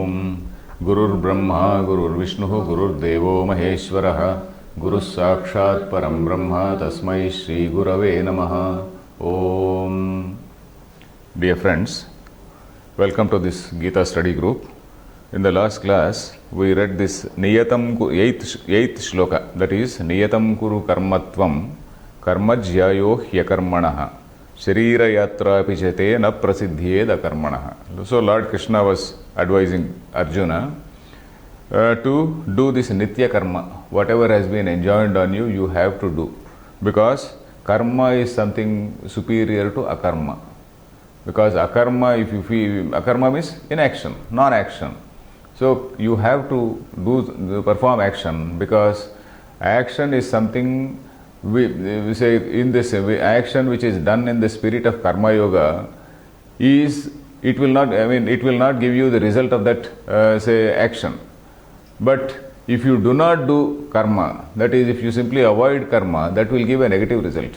Om Gurur Brahma Gurur Vishnu Gurur Devo Maheshwaraha Guru Sakshat Param Brahma Tasmai Shri Gurave Namaha. Om. Dear friends, welcome to this Gita study group. In the last class, we read this Niyatam, eighth shloka, that is Niyatam Kuru Karmatvam Karmajyayo Hyakarmanaha Sharira Yatra Pichate Na Prasidhyeda Karmanaha. So Lord Krishna was advising Arjuna to do this Nitya Karma. Whatever has been enjoined on you, you have to do. Because karma is something superior to akarma. Because akarma, if you feel, akarma means inaction, non-action. So you have to perform action, because action is something we say in this action which is done in the spirit of karma yoga it will not give you the result of that say action. But if you do not do karma, that is, if you simply avoid karma, that will give a negative result.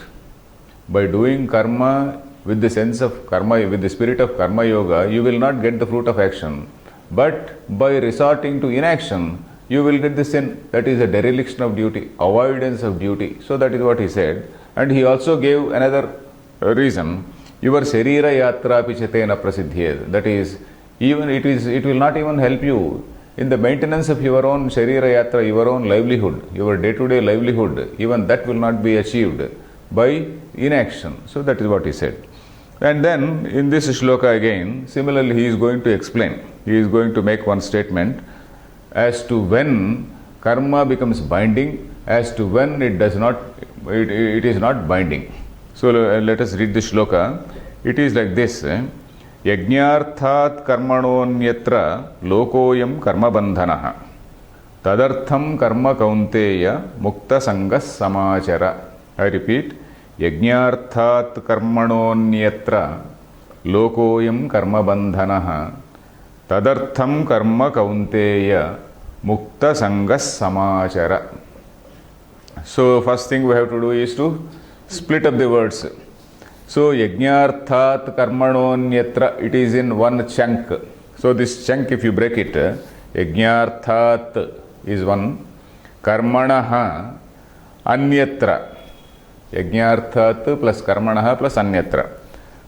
By doing karma with the sense of karma, with the spirit of karma yoga, you will not get the fruit of action. But by resorting to inaction, you will get the sin. That is a dereliction of duty, avoidance of duty. So that is what he said. And he also gave another reason. Your sharira yatra pichate na prasidhyed. That is, even it will not even help you in the maintenance of your own sharira yatra, your own livelihood, your day-to-day livelihood. Even that will not be achieved by inaction. So that is what he said. And then in this shloka again, similarly he is going to explain. He is going to make one statement as to when karma becomes binding, as to when it does not, it is not binding. So let us read the shloka. It is like this. Yajñarthat karmanonyatra lokoyam karma bandhanaha tadartham karma kaunteya mukta sangas samachara. I repeat. Yajñarthat karmanonyatra lokoyam karma bandhanaha tadartham karma kaunteya mukta sangas samachara. So first thing we have to do is to split up the words. So yajñarthat karmanonyatra, it is in one chunk. So this chunk, if you break it, yajñarthat is one, karmanaha anyatra, yajñarthat plus karmanaha plus anyatra.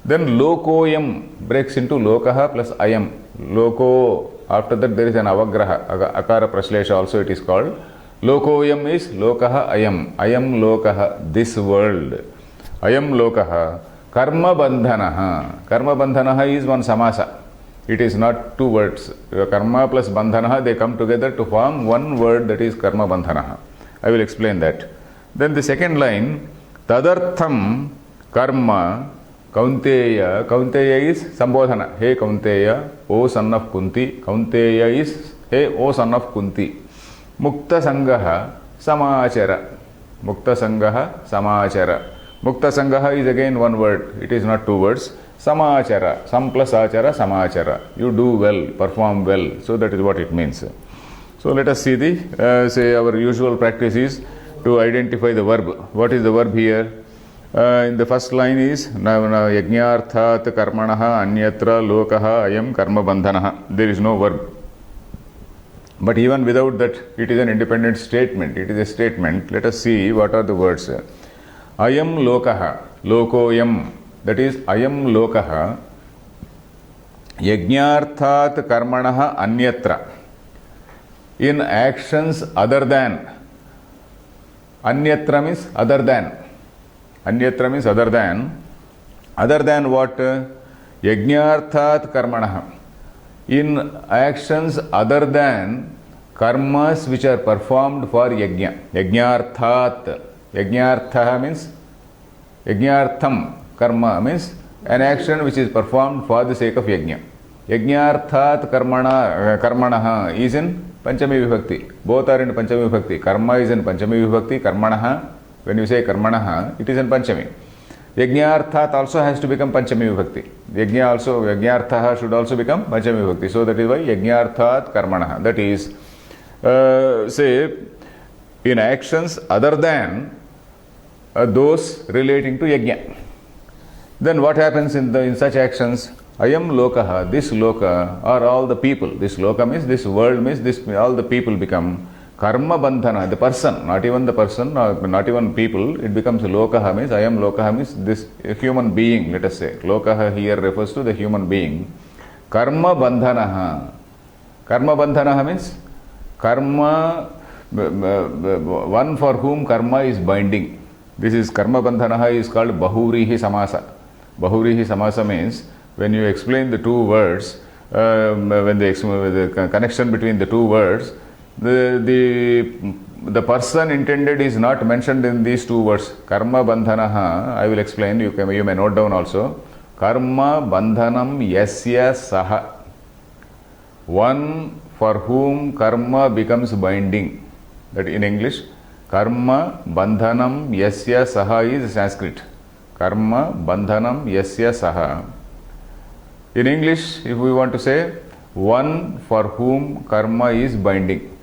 Then lokoyam breaks into lokaha plus ayam. Loko, after that there is an avagraha, akara praslesha also it is called. Lokoyam is lokaha ayam. Ayam lokaha, this world. Ayam lokaha. Karma bandhanaha. Karma bandhanaha is one samasa. It is not two words. Karma plus bandhanaha, they come together to form one word, that is karma bandhanaha. I will explain that. Then the second line, tadartham karma kaunteya. Kaunteya is sambodhana. Hey Kaunteya, O son of Kunti. Kaunteya is, hey O son of Kunti. Mukta sangaha samachara. Mukta sangaha samachara. Mukta sangaha is again one word. It is not two words. Samachara. Sam plus achara, samachara. You do well, perform well. So that is what it means. So let us see the, say our usual practice is to identify the verb. What is the verb here? In the first line is yajñarthat karmanaha anyatra lokaha ayam karma bandhanaha. There is no verb. But even without that, it is an independent statement. It is a statement. Let us see what are the words. Ayam lokaha, lokoyam, that is ayam lokaha, yajñarthat karmanaha anyatra. In actions other than. Anyatra means other than. Anyatra means other than. Other than what? Yajñarthat karmanaha. In actions other than karmas which are performed for yajna. Yajñarthat. Yajñartha means, yajñartham karma means an action which is performed for the sake of yajna. Yajñarthat karmanaha is in Panchami Vibhakti. Both are in Panchami Vibhakti. Karma is in Panchami Vibhakti. Karmanaha, when you say karmanaha, it is in Panchami. Yajñarthat also has to become Panchami Vibhakti. Yajñartha should also become Panchami Vibhakti. So that is why Yajñarthat karmanaha. That is, say, in actions other than those relating to yajna. Then what happens in such actions? Ayam lokaha, this loka, or all the people. This loka means, this world means, this all the people become karma bandhana, the person, not even the person, not even people, it becomes lokaha means, ayam lokaha means this human being, let us say. Lokaha here refers to the human being. Karma bandhanaha. Karma bandhanaha means karma, one for whom karma is binding. This is karma bandhanaha is called bahurihi samasa. Bahurihi samasa means when you explain the two words, when the connection between the two words, the person intended is not mentioned in these two words. Karma bandhanaha, I will explain, you may note down also. Karma bandhanam yasya saha. One for whom karma becomes binding. That in English, karma bandhanam yasya saha is Sanskrit. Karma bandhanam yasya saha. In English, if we want to say, one for whom karma is binding.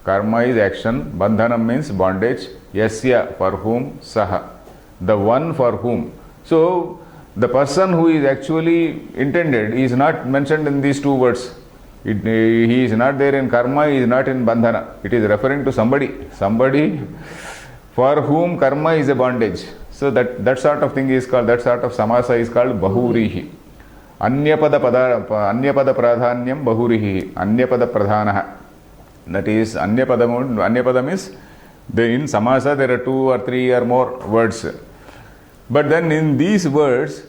Karma is action, bandhanam means bondage, yasya for whom, saha, the one for whom. So, the person who is actually intended is not mentioned in these two words. He is not there in karma, he is not in bandhana. It is referring to somebody for whom karma is a bondage. So, that sort of thing is called, that sort of samasa is called bahurihi. Anyapada pradhanyam bahurihi. Anyapada pradhanaha. That is, Anyapada means, in samasa there are 2 or 3 or more words. But then in these words,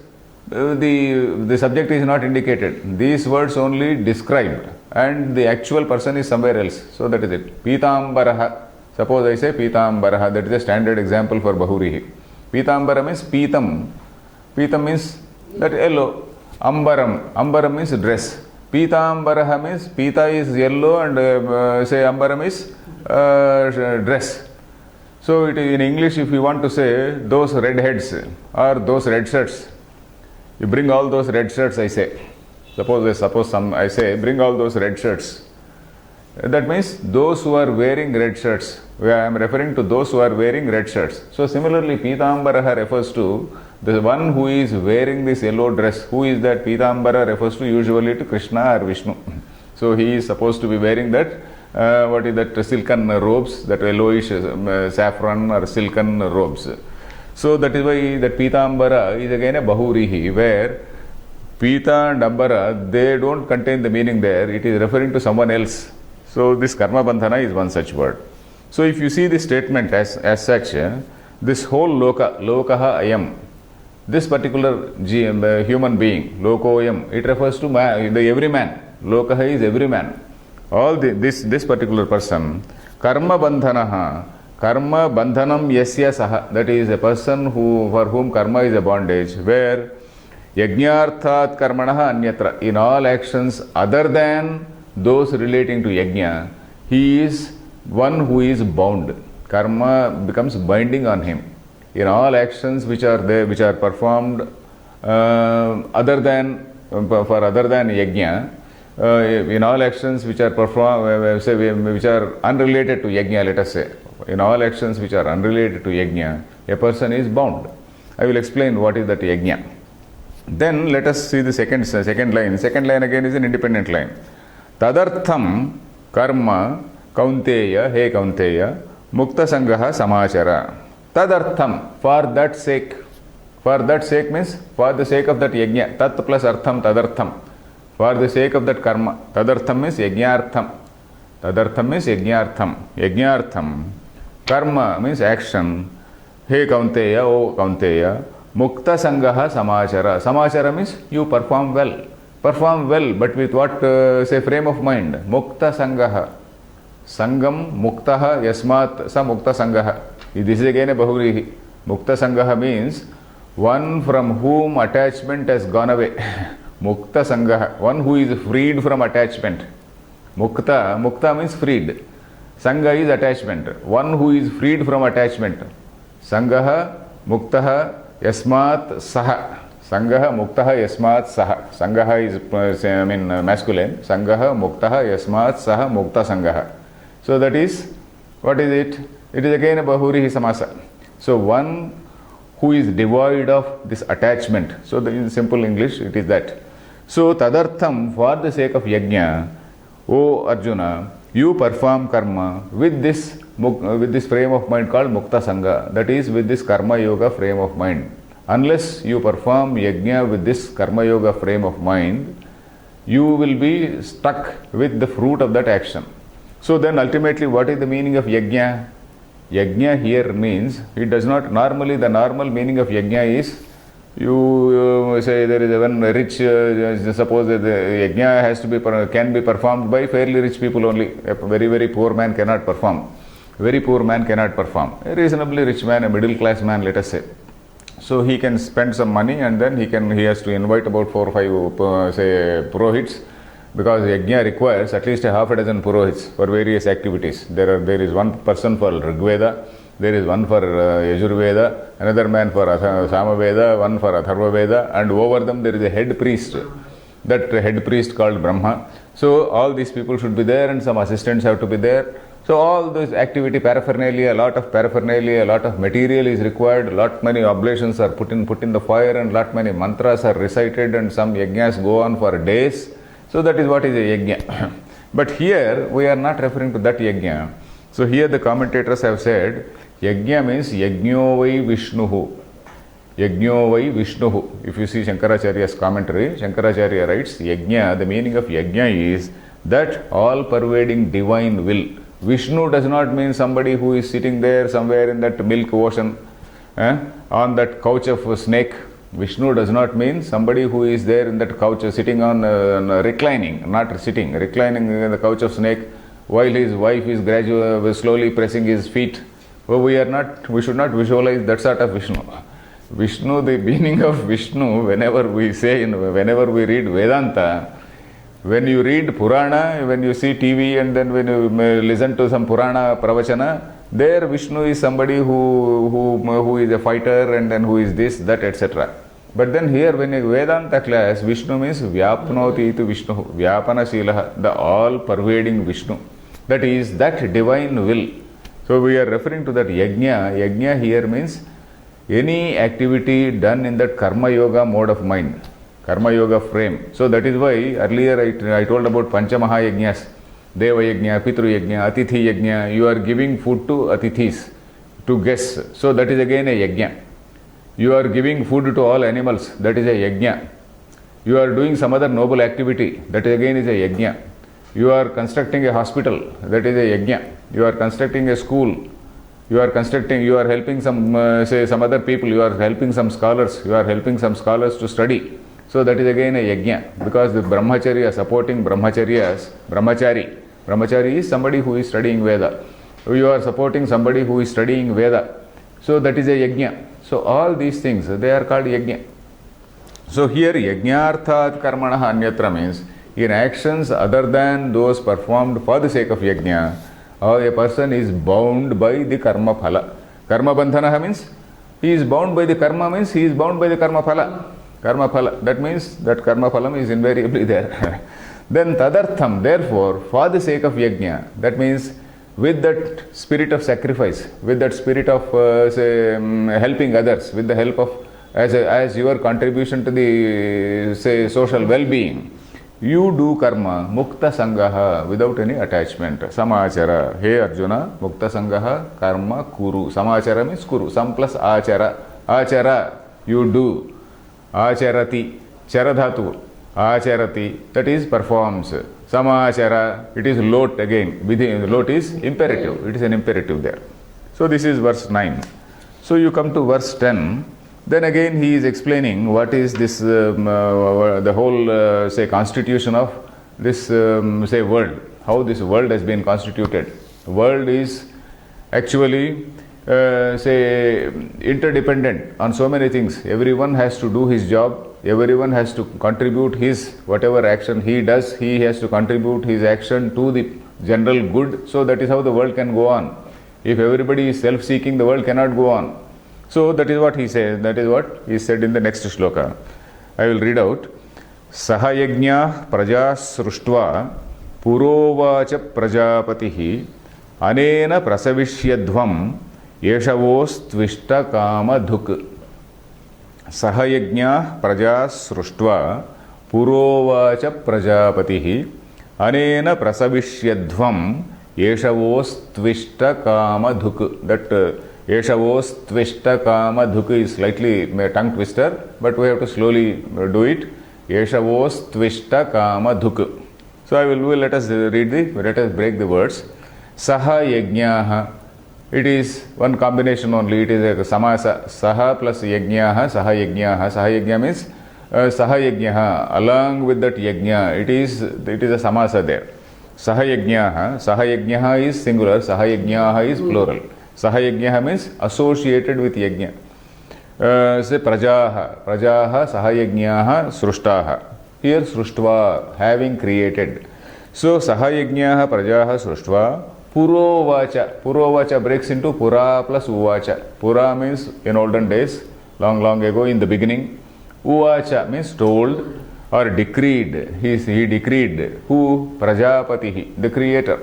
the subject is not indicated. These words only described and the actual person is somewhere else. So that is it. Pitambaraha. Suppose I say Pitambaraha. That is a standard example for bahurihi. Pitambara means Pitam. Pitam means that yellow. Ambaram means dress. Pitambaraha means Pita is yellow and say Ambaram is dress. So it is in English, if you want to say those red heads or those red shirts, you bring all those red shirts, I say. I say bring all those red shirts. That means those who are wearing red shirts. I am referring to those who are wearing red shirts. So similarly, Pitambaraha refers to the one who is wearing this yellow dress. Who is that? Pitambara refers to usually to Krishna or Vishnu. So he is supposed to be wearing that, what is that, silken robes, that yellowish saffron or silken robes. So that is why that Pitambara is again a bahurihi, where Pita and Ambara, they don't contain the meaning there. It is referring to someone else. So this karma bandhana is one such word. So if you see this statement as such, this whole lokaha ayam, this particular human being, lokoyam, it refers to the every man. Lokaha is every man. All this particular person, karma bandhanaha, karma bandhanam yasya saha, that is a person for whom karma is a bondage, where yajñarthat karmanaha anyatra, in all actions other than those relating to yajna, he is one who is bound. Karma becomes binding on him. In all actions which are there, which are performed other than yajna, in all actions which are performed, which are unrelated to yajna, let us say, in all actions which are unrelated to yajna, a person is bound. I will explain what is that yajna. Then let us see the second line. Second line again is an independent line. Tadartham karma kaunteya, he kaunteya, mukta sangaha samachara. Tadartham, for that sake. For that sake means for the sake of that yajna. Tat plus artham, tadartham. For the sake of that karma. Tadartham means yajnartham. Tadartham means yajnartham. Yajnartham. Karma means action. He kaunteya, O kaunteya. Mukta sangaha samachara. Samachara means you perform well. Perform well, but with what, say, frame of mind? Mukta sangaha. Sangam muktaha yasmat sa mukta sangaha. This is again a bahurihi. Mukta sangaha means one from whom attachment has gone away. Mukta sangaha, one who is freed from attachment. Mukta means freed. Sangha is attachment. One who is freed from attachment. Sangaha muktaha yasmat saha. Sangaha muktaha yasmat saha. Sangaha is masculine. Sangaha muktaha yasmat saha mukta sangaha. So that is, what is it? It is again a bahurihi samasa. So one who is devoid of this attachment. So in simple English, it is that. So tadartham, for the sake of yajna, O Arjuna, you perform karma with this frame of mind called mukta sangha, that is with this karma yoga frame of mind. Unless you perform yajna with this karma yoga frame of mind, you will be stuck with the fruit of that action. So then ultimately what is the meaning of yajna? Yajna here means, it does not, normally the normal meaning of yajna is, you say there is one rich, suppose the yajna has to be, can be performed by fairly rich people only. A very, very poor man cannot perform. Very poor man cannot perform. A reasonably rich man, a middle class man, let us say. So he can spend some money and then he has to invite about 4 or 5 say purohits, because yajna requires at least a half a dozen purohits for various activities. There is one person for Rigveda, there is one for Yajurveda, another man for Samaveda, one for Atharvaveda, and over them there is a head priest, that head priest called Brahma. So all these people should be there and some assistants have to be there. So all this activity paraphernalia, a lot of material is required, lot many oblations are put in the fire, and lot many mantras are recited, and some yajnas go on for days. So that is what is a yajna. But here we are not referring to that yajna. So here the commentators have said, yajna means yajno vai Vishnuhu. Yajno vai Vishnuhu. If you see Shankaracharya's commentary, Shankaracharya writes, yajna, the meaning of yajna is that all-pervading divine will. Vishnu does not mean somebody who is sitting there somewhere in that milk ocean, on that couch of a snake. Vishnu does not mean somebody who is there in that couch, sitting on, reclining, not sitting, reclining in the couch of snake, while his wife is gradually, slowly pressing his feet. We should not visualize that sort of Vishnu. Vishnu, the meaning of Vishnu, whenever we read Vedanta, when you read Purana, when you see TV, and then when you listen to some Purana Pravachana, there Vishnu is somebody who is a fighter, and then who is this, that, etc. But then here, when in Vedanta class, Vishnu means Vyapnoti itu Vishnu, Vyapana Shilaha, the all-pervading Vishnu. That is that divine will. So we are referring to that yajna. Yajna here means any activity done in that karma yoga mode of mind. Karma yoga frame. So that is why earlier I told about Panchamaha yajnas, Deva yajna, Pitru yajna, Atithi yajna. You are giving food to Atithis, to guests. So that is again a yajna. You are giving food to all animals. That is a yajna. You are doing some other noble activity. That again is a yajna. You are constructing a hospital. That is a yajna. You are constructing a school. You are helping some, some other people. You are helping some scholars. You are helping some scholars to study. So that is again a yajna, because the brahmacharya, supporting brahmacharyas, brahmachari is somebody who is studying Veda. You are supporting somebody who is studying Veda. So that is a yajna. So all these things, they are called yajna. So here yajnarthat karmanaha anyatra means, in actions other than those performed for the sake of yajna, a person is bound by the karma phala. Karma bandhanaha means, he is bound by the karma, means he is bound by the karma phala. Karma phala, that means that karma phalam is invariably there. Then tadartham, therefore, for the sake of yajna, that means with that spirit of sacrifice, with that spirit of helping others, with the help of, as your contribution to the social well-being, you do karma mukta sangaha, without any attachment. Samachara, hey Arjuna, mukta sangaha karma kuru. Samachara means kuru, sam plus achara. Achara, you do. Acharati, charadhatu, acharati, that is performs. Samachara, it is lot again. Lot is imperative, it is an imperative there. So this is verse 9. So you come to verse 10. Then again he is explaining what is this, the whole constitution of this world. How this world has been constituted. World is actually interdependent on so many things. Everyone has to do his job. Everyone has to contribute his, whatever action he does, he has to contribute his action to the general good. So that is how the world can go on. If everybody is self-seeking, the world cannot go on. So that is what he says. That is what he said in the next shloka. I will read out. Sahayajna praja sruštva purovacha prajapatihi anena prasavishyadvam yeshavostvishta kama dhuk. Sahayajna praja sruštva पुरोवाच प्रजापतिः अनेन प्रसविष्यध्वं एषवोस्त्विष्टकामधुक्. That एषवोस्त्विष्टकामधुक् is slightly tongue twister, but we have to slowly do it. एषवोस्त्विष्टकामधुक्. So let us break the words. Saha yajñāha. It is one combination only. It is a samasa. Saha plus yajñāha. Saha yajñāha. Saha yajñā means saha yajñāha. Along with that yajñā, it is a samasa there. Saha yajñāha. Saha yajñāha is singular. Saha yajñāha is plural. Saha yajñāha means associated with yajña. Say prajaha. Prajaha saha yajñāha srushtaha. Here sruštva, having created. So saha yajñāha prajaha sruštva purovacha. Purovacha breaks into pura plus uvacha. Pura means in olden days, long ago, in the beginning. Uvacha means told or decreed. He decreed. Who? Prajapati, the creator.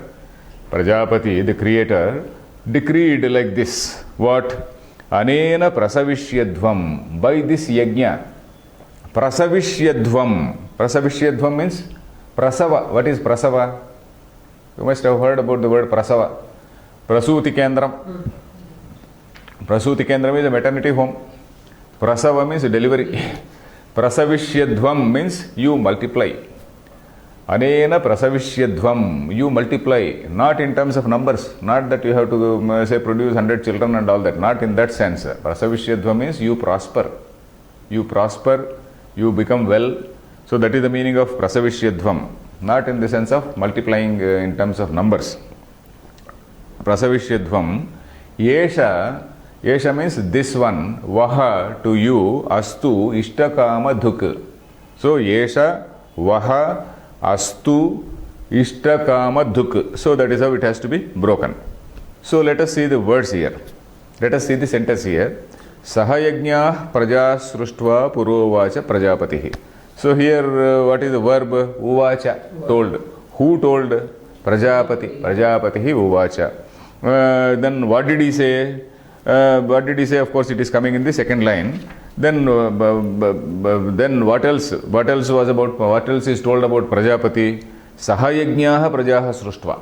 Prajapati, the creator, decreed like this. What? Anena prasavishyadvam. By this yajna. Prasavishyadvam. Prasavishyadvam means prasava. What is prasava? You must have heard about the word prasava. Prasuti kendram. Prasuti kendram is a maternity home. Prasava means delivery. Prasavishyadvam means you multiply. Anena prasavishyadvam, you multiply. Not in terms of numbers. Not that you have to say produce 100 children and all that. Not in that sense. Prasavishyadvam means you prosper. You prosper, you become well. So that is the meaning of prasavishyadvam. Not in the sense of multiplying in terms of numbers. Prasavishyadvam. Yesha. Yesha means this one. Vaha to you. Astu ishtakama dhuk. So yesha, vaha, astu ishtakama dhuk. So that is how it has to be broken. So let us see the words here. Let us see the sentence here. Sahayajñā praja sruštva purovacha prajapatihi. So here what is the verb? Uvacha, told. Who told? Prajapati. Prajapatihi uvacha. Then what did he say? What did he say? Of course it is coming in the second line. Then what else? What else was about? What else is told about Prajapati? Sahayajñāha prajaha sruštva.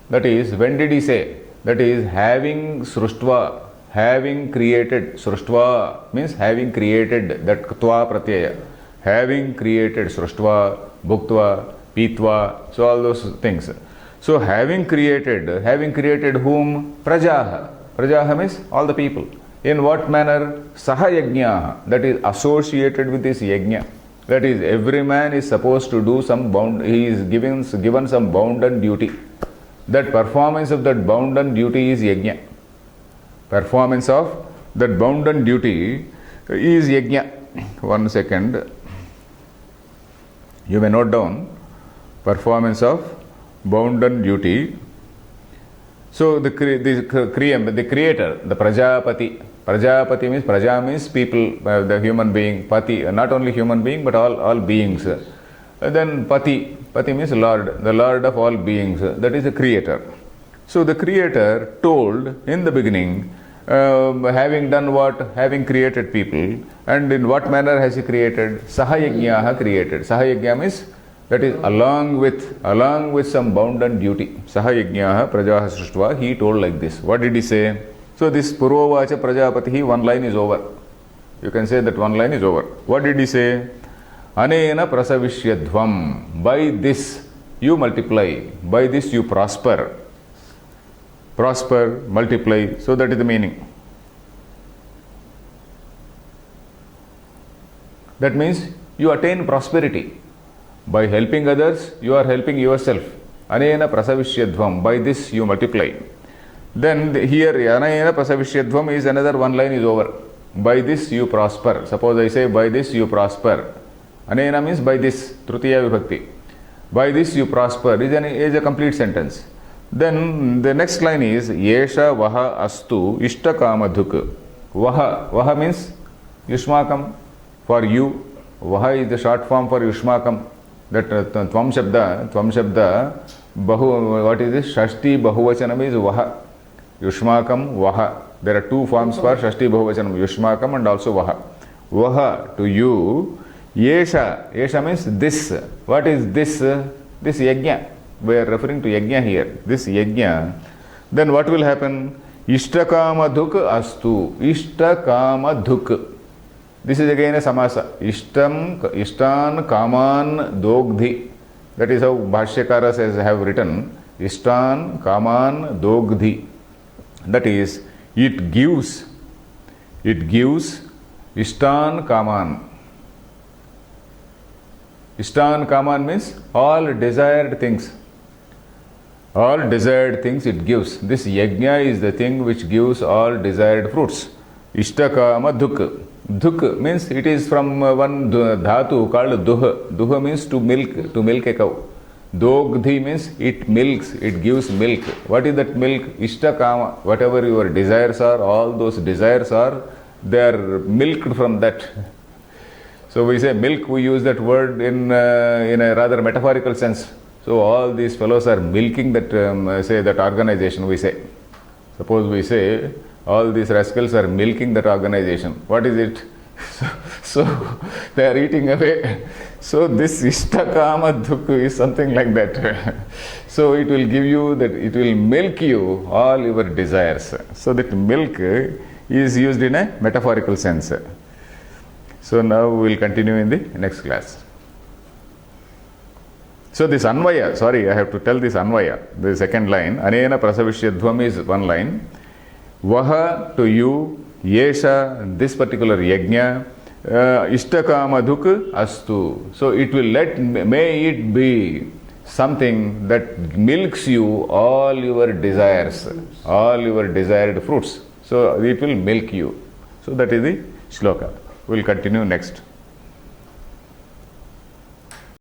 That is, when did he say? That is, having sruštva, having created. Sruštva means having created. That tva pratyaya. Having created sruštva, bhuktva, pitva, so all those things. So having created whom? Prajaha. Prajaha means all the people. In what manner? Sahayajñāha. That is associated with this yajna. That is, every man is supposed to do some he is given some bounden duty. That performance of that bounden duty is yajna. Performance of that bounden duty is yajna. 1 second. You may note down performance of bounden duty. So the creator, the Prajapati. Prajapati means, Praja means people, the human being, Pati, not only human being but all beings. Then Pati means Lord, the Lord of all beings, that is the creator. So the creator told in the beginning, having done what? Having created people. And in what manner has he created? Sahayajñāha created. Sahayajñā means, that is along with some bounden duty. Sahayajñāha prajaha sruštva. He told like this. What did he say? So this purovacha prajapatihi, one line is over. You can say that one line is over. What did he say? Anena prasavishyadvam. By this you multiply. By this you prosper. Prosper, multiply. So that is the meaning. That means you attain prosperity. By helping others, you are helping yourself. Anena prasavishyadvam. By this you multiply. Then here, Anena prasavishyadvam is another one line is over. By this you prosper. Suppose I say, by this you prosper. Anena means by this, Trutiya Vibhakti. By this you prosper is a complete sentence. Then the next line is, Yesha vaha astu ishtakāmadhuk. Vaha means Yushmakam, for you. Vaha is the short form for Yushmakam. That Tvam Shabda, Bahu, what is this? Shashti Bahuvachanam is Vaha. Yushmakam, Vaha. There are two forms for Shashti Bahuvachanam, Yushmakam and also Vaha. Vaha, to you, Yesha. Yesha means this. What is this? This yajna. We are referring to yajna here. This yajna. Then what will happen? Ishtakama dhuk astu. Ishtakama dhuk. This is again a samasa. Ishtan kaman dogdhi. That is how Bhashyakara says have written. Ishtan kaman dogdhi. That is, it gives Ishtan kaman. Ishtan kaman means all desired things. All desired things it gives. This yajna is the thing which gives all desired fruits. Ishtakama dhuk. Dhuk means it is from one dhatu called duh. Duh means to milk a cow. Dogdhi means it milks, it gives milk. What is that milk? Ishtakama. Whatever your desires are, all those desires are, they are milked from that. So we say milk, we use that word in a rather metaphorical sense. So all these fellows are milking that, say that organization, we say. Suppose we say, all these rascals are milking that organization. What is it? So they are eating away. So this Ishtakama dhuk is something like that. So it will give you that, it will milk you all your desires. So that milk is used in a metaphorical sense. So now we will continue in the next class. So this Anvaya, sorry, I have to tell this Anvaya, the second line. Anena prasavishyadhvam is one line. Vaha, to you, Yesha, this particular yajna, Ishtakama dhuk astu. So it will may it be something that milks you all your desires, all your desired fruits. So it will milk you. So that is the shloka. We will continue next.